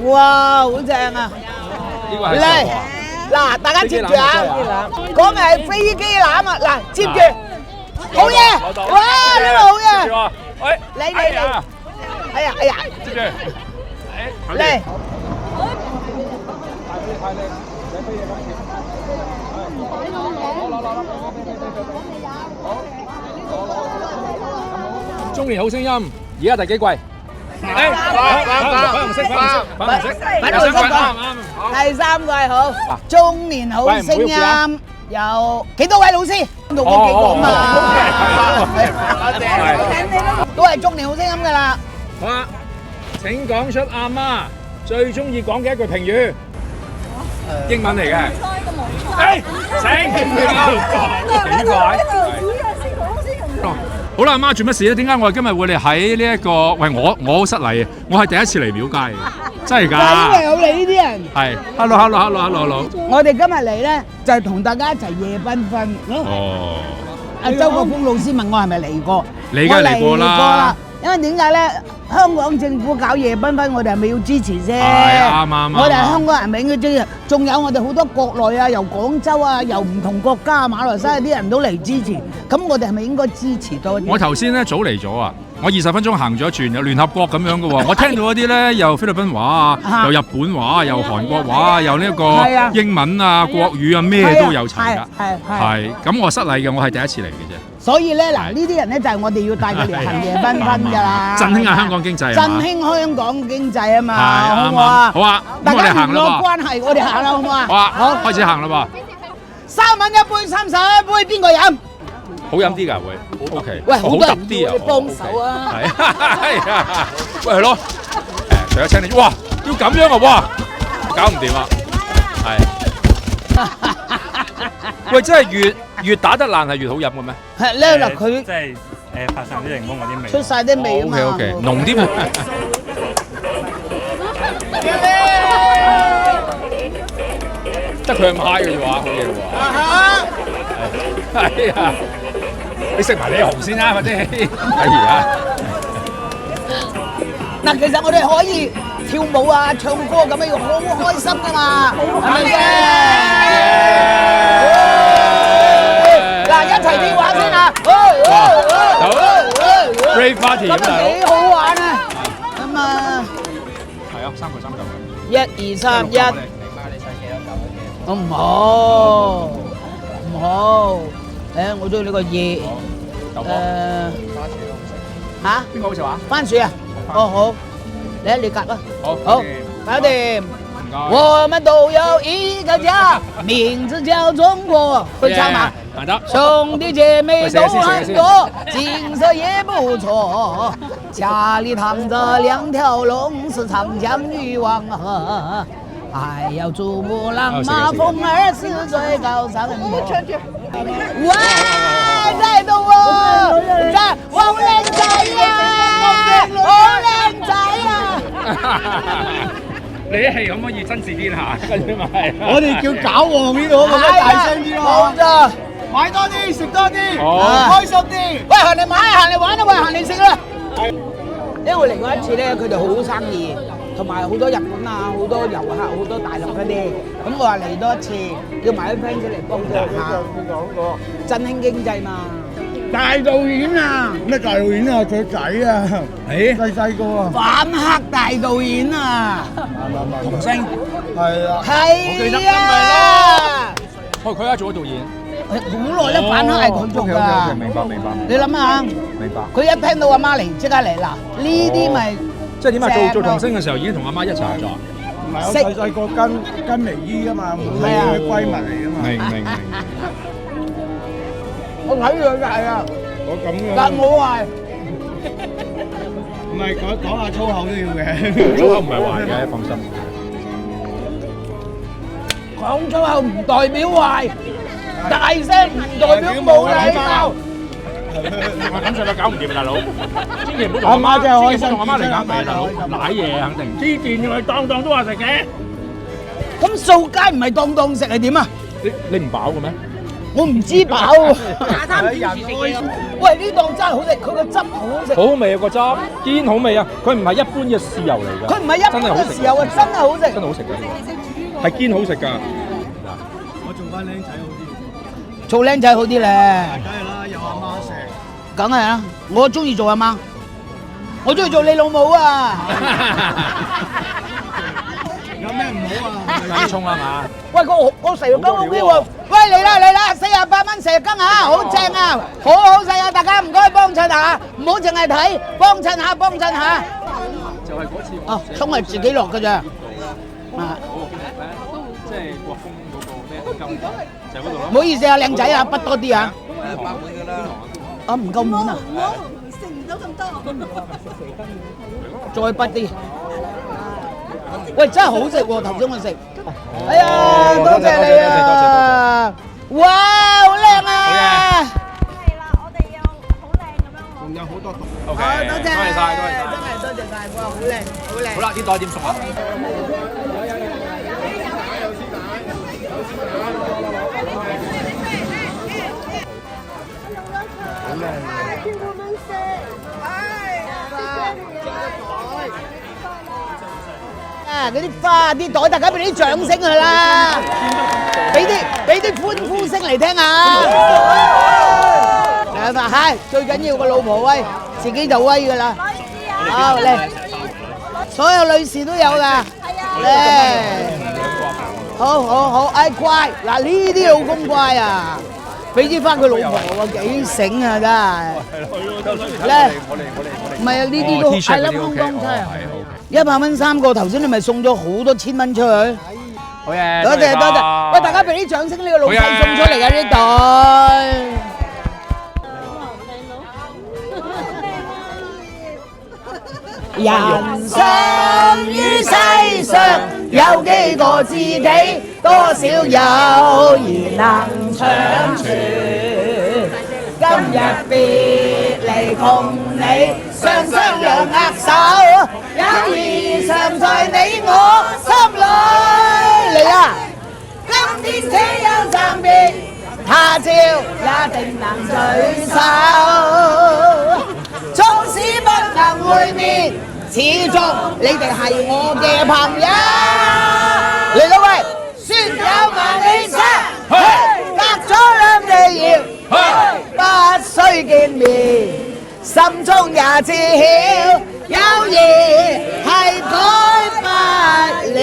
哇，好正啊！嚟嗱，大家接住啊！講嘅係飛機欖啊！嗱，接住，好嘢！哇，呢個好嘢！嚟，哎呀，接住，嚟。中年好聲音，而家第幾季？粉紅色，第三季好，中年好聲音有幾多位老師？讀咗幾個嘛？都係中年好聲音㗎啦。好啦，請講出阿媽最中意講嘅一句評語，英文嚟嘅。好啦，阿媽做乜事咧？點解我哋今日會嚟喺呢一個？喂，我好失禮啊！我係第一次嚟廟街嘅，真係㗎。因為有你呢啲人。係 ，hello。我哋今日嚟咧就係同大家一齊夜繽紛。哦。阿周國峰老師問我係咪嚟過？你梗係嚟過啦。因為點解咧？香港政府搞夜繽紛，我哋係咪要支持先？係啱。我哋係香港人，咪應該支持。仲有我哋好多國內啊，由廣州啊，由唔同國家馬來西亞啲人都嚟支持。咁我哋係咪應該支持多啲？我頭先咧早嚟咗啊！我20分鐘行咗一轉，有聯合國咁樣嘅喎。我聽到嗰啲咧，又菲律賓話啊，又日本話啊，又韓國話啊，又呢一個英文啊、國語啊，咩都有齊㗎。係。咁我失禮嘅，我係第一次嚟嘅啫。所以咧，嗱呢啲人咧就係我哋要帶佢嚟行夜繽紛㗎啦。振興下香港經濟啊！振興香港經濟啊嘛，好唔好啊？好啊，大家聯絡關係，我哋行啦，好唔好啊？好啊，好，開始行啦噃。3蚊一杯，30一杯，邊個飲？好飲啲㗎會 ，OK。喂，好特啲啊！幫手啊！係啊，喂係咯。除咗請你，哇，要咁樣啊，哇，搞唔掂啊，係。喂，真係越打得爛係越好飲嘅咩？係咧嗱，佢即係發散啲檸檬嗰啲味，出曬啲味啊嘛。OK，濃啲喎。得佢咁 high 嘅啫喎，好嘢喎。係啊，你食埋你紅先啦，快啲。係啊。嗱，其實我哋可以跳舞啊、唱歌咁樣，要好開心噶嘛，係咪先？嗱，一齊跳下先啊！好 ，Rave Party 咁啊幾好玩啊！咁啊，係啊，3個3嚿嘅。1、2、3、1。我唔好，唔好。誒，我中意呢個葉。嚇？邊個好食話？番薯啊！哦好，你夾啊！好，搞掂。我們都有一個家，名字叫中國。會唱嗎？兄弟姐妹都很多，景色也不錯。家裏躺着2條龍，是長江與黃河。還有珠穆朗瑪峰兒是最高山坡。哇！在度喎，在好靚仔呀，好靚仔呀！你啲戲可唔可以真摯啲下？跟住咪我哋叫搞旺呢度，咪大聲啲咯。冇錯，買多啲，食多啲，哦開心啲。喂，行嚟買，行嚟玩啊，喂，行嚟食啦！因為嚟過一次咧，佢哋好生意，同埋好多日本啊，好多遊客，好多大陸嗰啲。咁我話嚟多一次，要埋啲 friend 出嚟幫助下，振興經濟嘛。大導演啊！咩大導演啊？佢仔啊，細個啊，反黑大導演啊！童星係啊，係啊！佢而家做咗導演，好耐啦，反黑係佢做㗎。明白。你諗下，明白。佢一聽到阿媽嚟，即刻嚟嗱，呢啲咪即係點啊？做童星嘅時候已經同阿媽一齊合作。唔係我細個跟微姨啊嘛，係啊，閨蜜嚟啊嘛。明。我睇佢就係啊，我咁嘅。但我係唔係講下粗口都要嘅。粗口唔係壞嘅，放心。講粗口唔代表壞，大聲唔代表冇禮貌。我感受到搞唔掂啊，大佬！千祈唔好同阿媽真係開心，同阿媽嚟減肥，大佬舐嘢肯定。之前仲係當都話食嘅。咁掃街唔係當食係點啊？你唔飽嘅咩？我唔知飽。喂，呢檔真係好食，佢個汁好好食。好味啊個汁，堅好味啊！佢唔係一般嘅豉油嚟㗎。佢唔係一般嘅豉油啊，真係好食。真係好食㗎，係堅好食㗎。我做翻僆仔好啲。做僆仔好啲咧。梗係啦，有阿媽食。梗係啦，我中意做阿媽，我中意做你老母啊！有咩唔好啊？雞葱啊嘛。喂，個蛇肉羹 OK喎！喂，嚟啦，48蚊蛇肉羹啊，好正啊，好好食啊！大家唔該幫襯下，唔好淨係睇，幫襯下。就係嗰次哦，葱係自己落㗎咋。啊，即係國風嗰個咩金，就嗰度咯。唔好意思啊，靚仔啊，筆多啲啊。啊，唔夠滿啊！食唔到咁多。再筆啲。喂，真係好食喎！頭先我食，哎呀，多謝你啊！哇，好靚啊！係啦，我哋要好靚咁樣喎。仲有好多毒。OK，多謝，多謝晒，多謝晒。真係多謝晒，哇，好靚，好靚。好啦，啲袋點送啊？啊！嗰啲花啲袋，大家俾啲掌聲佢啦，俾啲歡呼聲嚟聽下。嚟吧，係最緊要個老婆威，自己就威噶啦。好嚟，所有女士都有噶。嚟，好，哎乖，嗱呢啲老公乖啊，俾啲翻佢老婆喎，幾醒啊真係。嚟，唔係啊，呢啲都係啦，剛剛真係。100蚊3個，頭先你咪送咗好多千蚊出去。好嘢，多謝。喂，大家俾啲掌聲，呢個老細送出嚟嘅呢袋。人生於世上有幾個知己，多少友誼能長存。今日別離同你雙兩握手，友誼常在你我心裏。嚟啦！今天這樣暫別，他朝也定能聚首。縱使不能會面，始終你哋係我嘅朋友。嚟啦喂！説有萬里沙，隔咗兩地遙。不需見面，心中也知曉，友誼係改不了。